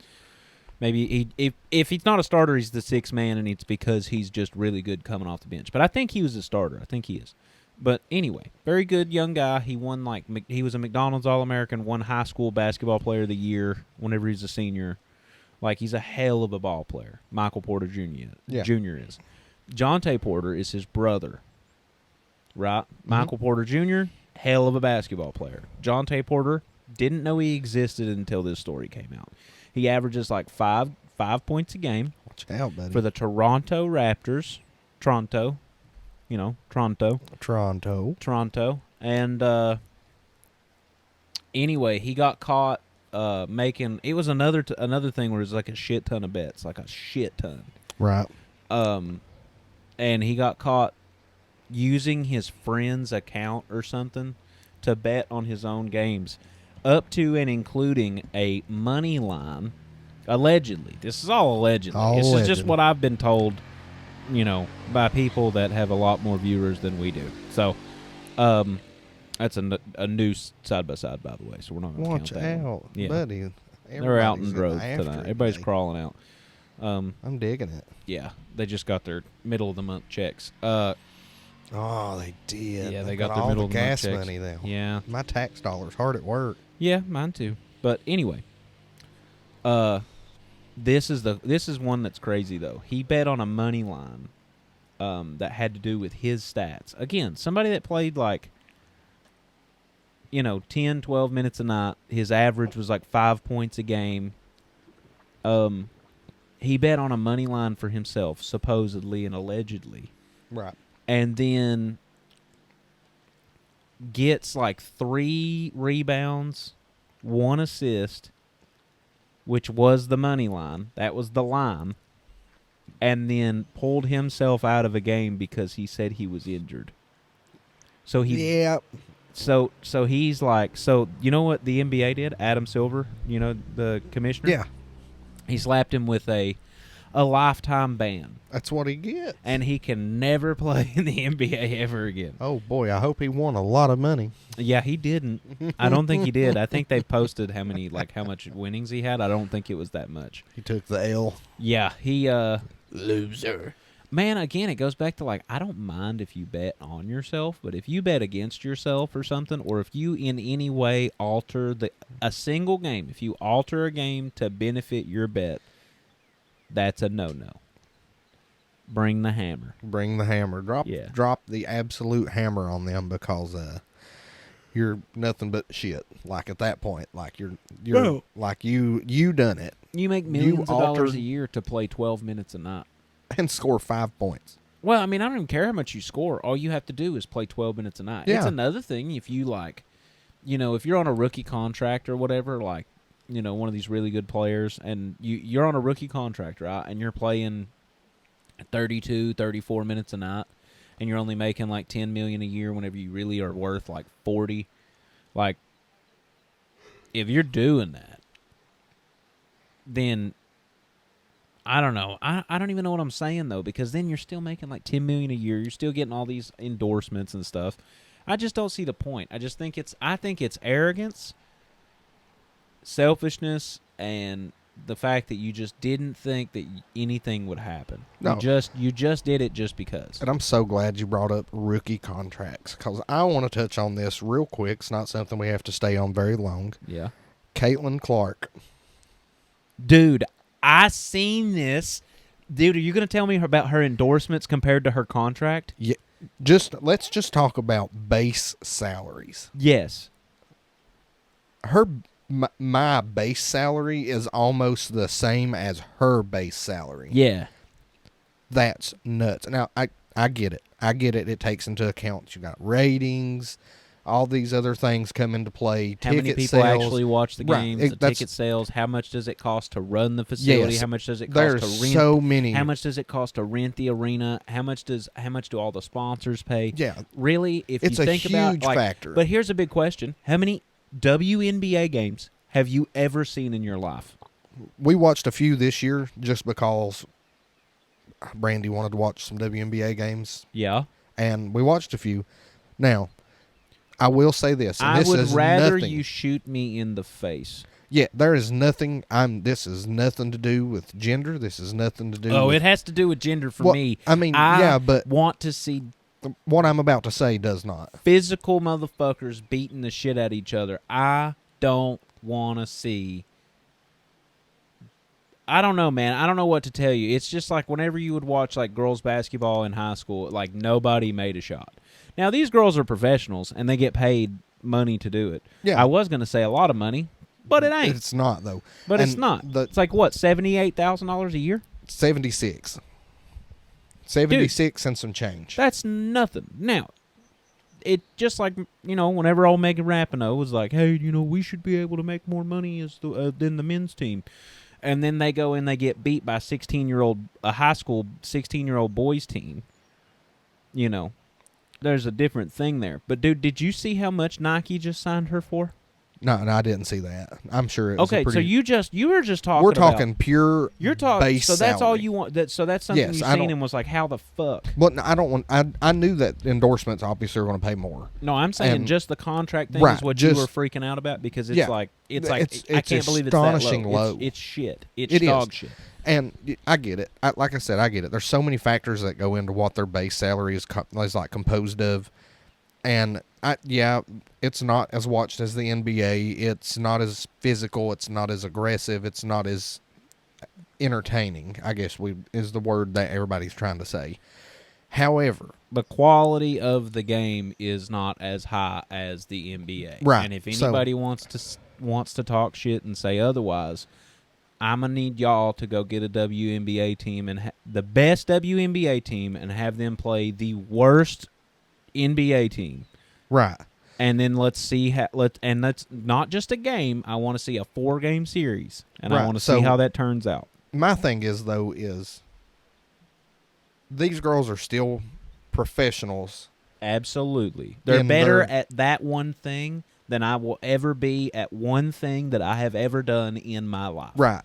Maybe if he's not a starter, he's the sixth man, and it's because he's just really good coming off the bench. But I think he was a starter. I think he is. But anyway, very good young guy. He won he was a McDonald's All-American, won high school basketball player of the year whenever he's a senior. Like, he's a hell of a ball player. Michael Porter Jr. Yeah. Jr. is. Jonte Porter is his brother. Right? Mm-hmm. Michael Porter Jr., hell of a basketball player. Jonte Porter didn't know he existed until this story came out. He averages like five points a game. Watch out, buddy. For the Toronto Raptors. Toronto. Toronto. And anyway, he got caught making. It was another thing where it was like a shit ton of bets, like a shit ton. Right. And he got caught using his friend's account or something to bet on his own games, up to and including a money line. Allegedly, this is all allegedly. This is just what I've been told, by people that have a lot more viewers than we do. So, that's a new side by side, by the way. So we're not going to count that. Watch out, Yeah. buddy. They're out in Everybody's droves after tonight. it, Everybody's buddy. crawling out. I'm digging it. Yeah, they just got their middle of the month checks. Oh, they did. Yeah, they They've got their all middle the of the month gas checks. money now. Yeah, My tax dollars hard at work. yeah, mine too. But anyway, this is one that's crazy though. He bet on a money line, that had to do with his stats. Again, somebody that played like, 10, 12 minutes a night. His average was like 5 points a game. He bet on a money line for himself, supposedly and allegedly. Right. And then gets like 3 rebounds, 1 assist, which was the money line. That was the line. And then pulled himself out of a game because he said he was injured. So Yeah. So he's like, you know what the NBA did? Adam Silver, the commissioner? Yeah. He slapped him with a lifetime ban. That's what he gets. And he can never play in the NBA ever again. Oh, boy. I hope he won a lot of money. Yeah, he didn't. I don't think he did. I think they posted how much winnings he had. I don't think it was that much. He took the L. Yeah, he loser. Man, again, it goes back to like, I don't mind if you bet on yourself, but if you bet against yourself or something, or if you in any way alter a single game, if you alter a game to benefit your bet, that's a no-no. Bring the hammer. Bring the hammer. Yeah. Drop the absolute hammer on them because you're nothing but shit. Like at that point, like you're No. like you done it You make millions of dollars altered- a year to play 12 minutes a night. and score 5 points. Well, I mean, I don't even care how much you score. All you have to do is play 12 minutes a night. Yeah. It's another thing if you if you're on a rookie contract or whatever, like, one of these really good players, and you're on a rookie contract, right, and you're playing 32, 34 minutes a night, and you're only making like $10 million a year whenever you really are worth like 40. Like, if you're doing that, then I don't know. I don't even know what I'm saying though, because then you're still making like $10 million a year. You're still getting all these endorsements and stuff. I just don't see the point. I think it's arrogance, selfishness, and the fact that you just didn't think that anything would happen. No. You just did it just because. And I'm so glad you brought up rookie contracts because I want to touch on this real quick. It's not something we have to stay on very long. Yeah. Caitlin Clark. Dude, I seen this. Dude, are you going to tell me about her endorsements compared to her contract? Yeah, let's just talk about base salaries. Yes. My base salary is almost the same as her base salary. Yeah. That's nuts. Now, I get it. I get it. It takes into account you got ratings, all these other things come into play. How many people actually watch the games, Right. the ticket sales, how much does it cost to run the facility, Yes, how much does it cost there's to rent so many. how much does it cost to rent the arena, how much do all the sponsors pay? Yeah. Really, if It's you a think about huge like, factor. But here's a big question. How many WNBA games have you ever seen in your life? We watched a few this year just because Brandy wanted to watch some WNBA games. Yeah. And we watched a few. Now, I will say this. And I this would is rather nothing. you shoot me in the face. Yeah, there is nothing. This is nothing to do with gender. This is nothing to do Oh, with... it has to do with gender for Well, me. I mean, I yeah, but want to see what I'm about to say does not. physical motherfuckers beating the shit out of each other. I don't want to see. I don't know, man. I don't know what to tell you. It's just like whenever you would watch like girls basketball in high school, like nobody made a shot. Now these girls are professionals and they get paid money to do it. Yeah. I was going to say a lot of money, but it ain't. It's not, though. But And it's not. the- It's like what, $78,000 a year? 76. 76 and some change. That's nothing. Now, it just like, whenever old Megan Rapinoe was like, hey, we should be able to make more money than the men's team. And then they go and they get beat by a high school 16-year-old boys team. There's a different thing there. But, dude, did you see how much Nike just signed her for? No, I didn't see that. I'm sure it was Okay, a pretty... so you were just talking We're about... talking pure You're talking... base So that's all salary. you want... So that's something Yes, you I seen don't- and was like, how the fuck? Well, no, I don't want... I knew that endorsements obviously are going to pay more. No, I'm saying And- just the contract thing right, is what just- you were freaking out about because it's Yeah, like it's I can't believe it's that astonishing low. It's shit. It's It is. dog shit. And I get it. Like I said, I get it. There's so many factors that go into what their base salary is like composed of. And it's not as watched as the NBA. It's not as physical. It's not as aggressive. It's not as entertaining, I guess is the word that everybody's trying to say. However, The quality of the game is not as high as the NBA. Right, And if so- anybody wants to talk shit and say otherwise, I'm gonna need y'all to go get a WNBA team and the best WNBA team and have them play the worst NBA team. right. And then let's see and that's not just a game. I want to see a 4-game series, and I Right, want to so- see how that turns out. My thing is, though, is these girls are still professionals. Absolutely, they're In better their- at that one thing than I will ever be at one thing that I have ever done in my life. Right.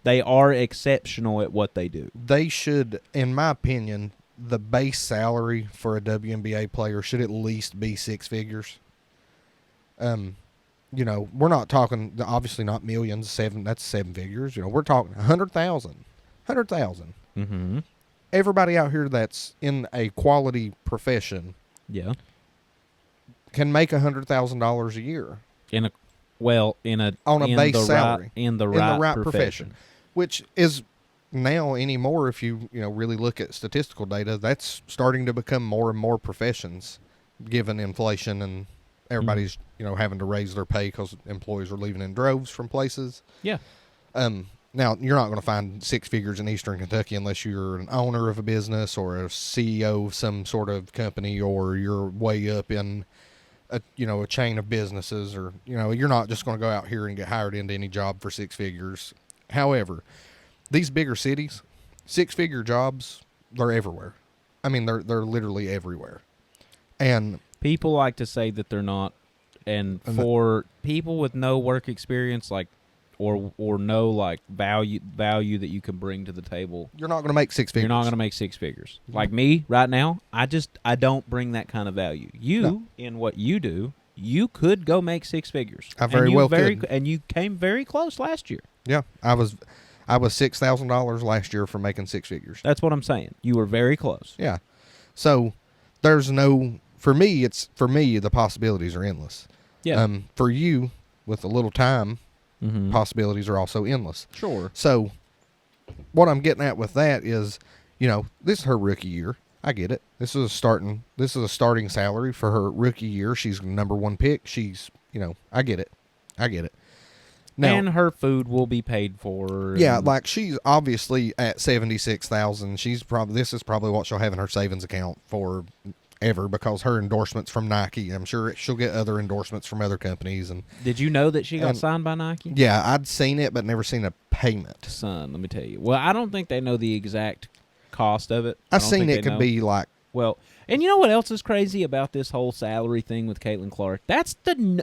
They are exceptional at what they do. They should, in my opinion, the base salary for a WNBA player should at least be 6 figures. We're not talking, obviously not millions, that's 7 figures. We're talking 100,000. 100,000. Mm-hmm. Everybody out here that's in a quality profession Yeah. can make $100,000 a year On a base salary in the in right the right profession. which is now anymore. If you really look at statistical data, that's starting to become more and more professions, given inflation and everybody's having to raise their pay because employees are leaving in droves from places. Yeah. Now, you're not going to find 6 figures in Eastern Kentucky unless you're an owner of a business or a CEO of some sort of company, or you're way up in a chain of businesses, or you're not just going to go out here and get hired into any job for 6 figures. However, these bigger cities, 6-figure jobs, they're everywhere. I mean, they're literally everywhere. And People like to say that they're not, and for people with no work experience, like or no like value that you can bring to the table, you're not going to make 6 figures. you're not going to make 6 figures. Like me right now, I don't bring that kind of value. In what you do, you could go make 6 figures. I very well could. And you came very close last year. Yeah, I was $6,000 last year for making 6 figures. That's what I'm saying. You were very close. Yeah. So there's no, for me, the possibilities are endless. Yeah. For you, with a little time, Mm-hmm. possibilities are also endless. Sure. So what I'm getting at with that is, this is her rookie year. I get it. This is a starting salary for her rookie year. She's number 1 pick. She's, I get it. Now, and her food will be paid for. Yeah, like she's obviously at 76,000. This is probably what she'll have in her savings account for ever, because her endorsements from Nike. I'm sure she'll get other endorsements from other companies. And did you know that she got signed by Nike? Yeah, I'd seen it, but never seen a payment. Son, let me tell you. Well, I don't think they know the exact cost of it. I've seen it could be like. Well, and you know what else is crazy about this whole salary thing with Caitlin Clark?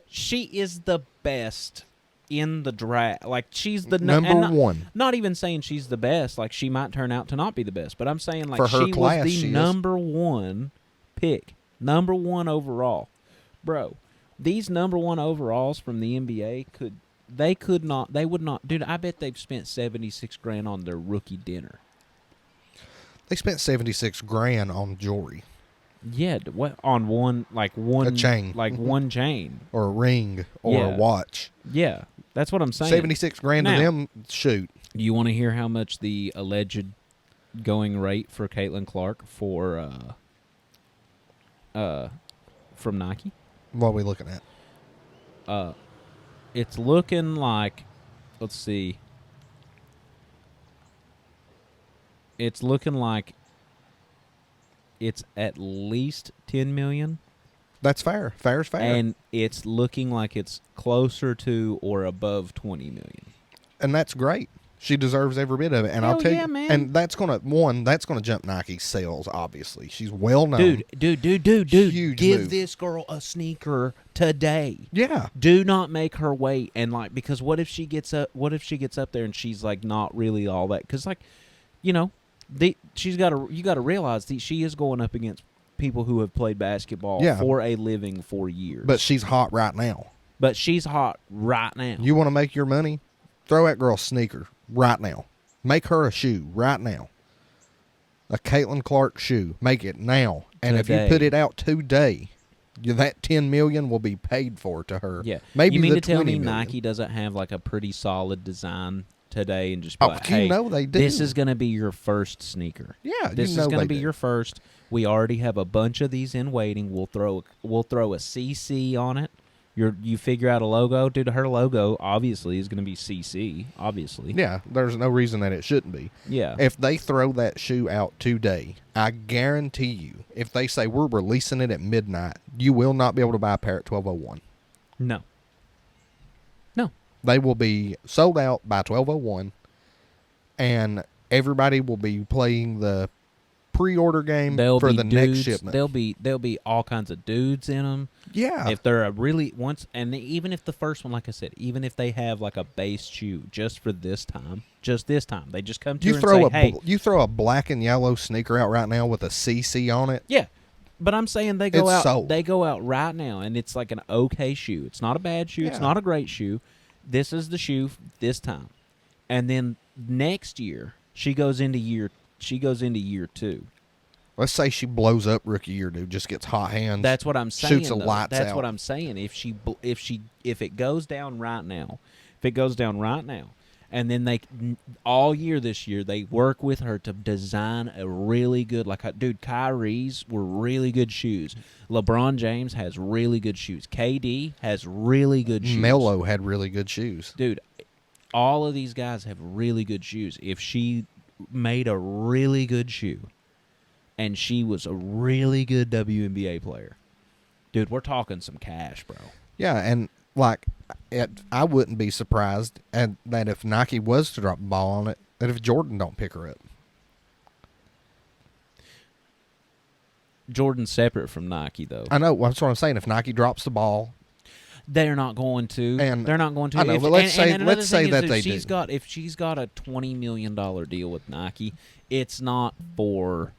She is the best in the draft. Like, she's the number one. Not even saying she's the best. Like, she might turn out to not be the best. But I'm saying, like, for her she class, was the number one pick. Number 1 overall. Bro, these number 1 overalls from the NBA would not. Dude, I bet they've spent $76,000 on their rookie dinner. They spent $76,000 on jewelry. Yeah, what on one a chain, like one chain, or a ring, or a watch. Yeah, that's what I'm saying. $76,000 to them. Shoot. You want to hear how much the alleged going rate for Caitlin Clark for from Nike? What are we looking at? It's looking like, let's see. It's looking like it's at least $10 million. That's fair. Fair is fair. And it's looking like it's closer to or above $20 million. And that's great. She deserves every bit of it. And I'll tell you, man. And that's gonna jump Nike's sales. Obviously, she's well known. Dude, Huge give move. this girl a sneaker today. Yeah. Do not make her wait. And like, because what if she gets up there and she's like not really all that? Because like, you got to realize that she is going up against people who have played basketball for a living for years. But she's hot right now. You want to make your money? Throw that girl a sneaker right now. Make her a shoe right now. A Caitlin Clark shoe. Make it now. And if you put it out today, that $10 million will be paid for to her. Yeah. Maybe you mean the to tell me $20 million. Nike doesn't have like a pretty solid design today and just be like, hey, hey, they do. This is going to be your first sneaker. Yeah, this is going to be your first. We already have a bunch of these in waiting. We'll throw a CC on it. You figure out a logo, dude. Her logo obviously is going to be CC. Obviously, yeah. There's no reason that it shouldn't be. Yeah. If they throw that shoe out today, I guarantee you, if they say we're releasing it at midnight, you will not be able to buy a pair at 12:01. No. They will be sold out by 12:01, and everybody will be playing the pre-order game for the next shipment. There'll be all kinds of dudes in them. Yeah. If they're even if the first one, like I said, even if they have like a base shoe just this time, they just come to you and say, hey. You throw a black and yellow sneaker out right now with a CC on it. Yeah. But I'm saying they go out. Sold. They go out right now, and it's like an okay shoe. It's not a bad shoe. Yeah. It's not a great shoe. This is the shoe this time, and then next year she goes into year 2. Let's say she blows up rookie year, dude. Just gets hot hands. That's what I'm saying. Shoots the lights out. That's what I'm saying. If it goes down right now, and then they all year this year they work with her to design a really good, dude, Kyrie's were really good shoes. LeBron James has really good shoes. KD has really good shoes. Melo had really good shoes. Dude, all of these guys have really good shoes. If she made a really good shoe and she was a really good WNBA player, dude, we're talking some cash, bro. Yeah, and I wouldn't be surprised that if Nike was to drop the ball on it, that if Jordan don't pick her up. Jordan's separate from Nike, though. I know. That's what I'm saying. If Nike drops the ball, they're not going to. They're not going to. I know, but let's say that they do. If she's got a $20 million deal with Nike, it's not for,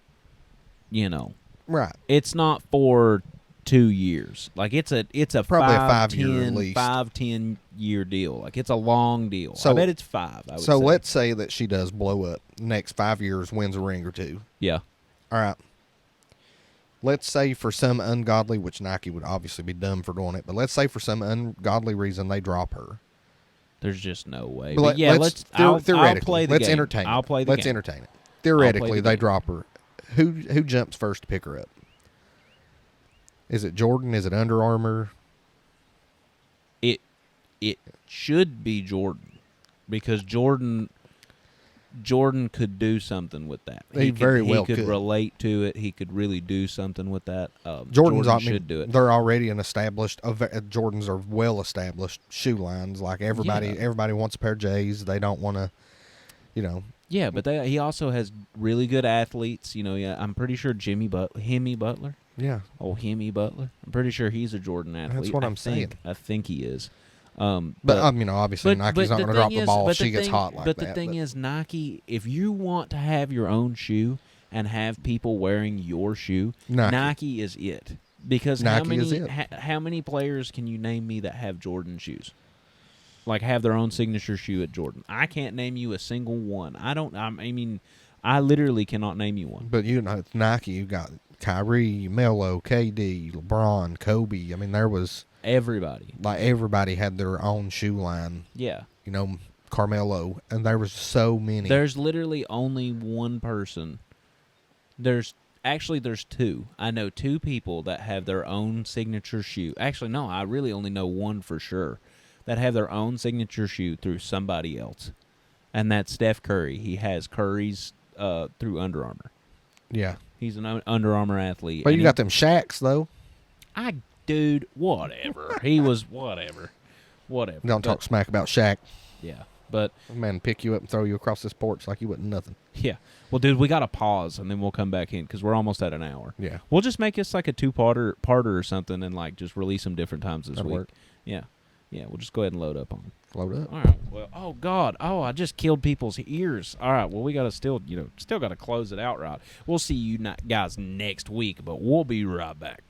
right. It's not for 2 years. Like it's a probably 5-10 year deal. Like it's a long deal. So I bet it's 5. I would say. Let's say that she does blow up. Next 5 years, wins a ring or 2. Yeah. All right. Let's say for some ungodly, which Nike would obviously be dumb for doing it, but let's say for some ungodly reason they drop her. There's just no way. But yeah, I'll theoretically, play the let's game. entertain I'll it. play the Let's game. entertain it. Theoretically, they game. drop her. Who jumps first to pick her up? Is it Jordan? Is it Under Armour? It should be Jordan, because Jordan could do something with that. He could relate to it. He could really do something with that. Jordan should do it. They're already an established. Jordans are well established shoe lines. Like everybody wants a pair of J's. They don't want to, Yeah, but he also has really good athletes. Yeah, I'm pretty sure Hemi Butler. Yeah. Oh, Hemi Butler. I'm pretty sure he's a Jordan athlete. That's what I'm saying. I think he is. But obviously Nike's not going to drop the ball if she gets hot like that. But the thing is, Nike, if you want to have your own shoe and have people wearing your shoe, Nike is it. Because how many players can you name me that have Jordan shoes? Like have their own signature shoe at Jordan? I can't name you a single one. I literally cannot name you one. But it's Nike. You got Kyrie, Melo, KD, LeBron, Kobe. I mean, there was everybody. Like everybody had their own shoe line. Yeah. Carmelo, and there was so many. There's literally only one person. There's two. I know two people that have their own signature shoe. Actually, no, I really only know one for sure that have their own signature shoe through somebody else, and that's Steph Curry. He has Curry's through Under Armour. Yeah. He's an Under Armour athlete. But you got them Shaqs, though. Dude, whatever. He was whatever. Don't talk smack about Shaq. Yeah, but man, pick you up and throw you across this porch like you wasn't nothing. Yeah. Well, dude, we got to pause and then we'll come back in because we're almost at an hour. Yeah. We'll just make this like a two-parter or something and like just release them different times this That'll week. Work. Yeah. Yeah, we'll just go ahead and load up on them. Load up. All right. Well, oh God. Oh, I just killed people's ears. All right. Well, we got to still got to close it out right. We'll see you guys next week, but we'll be right back.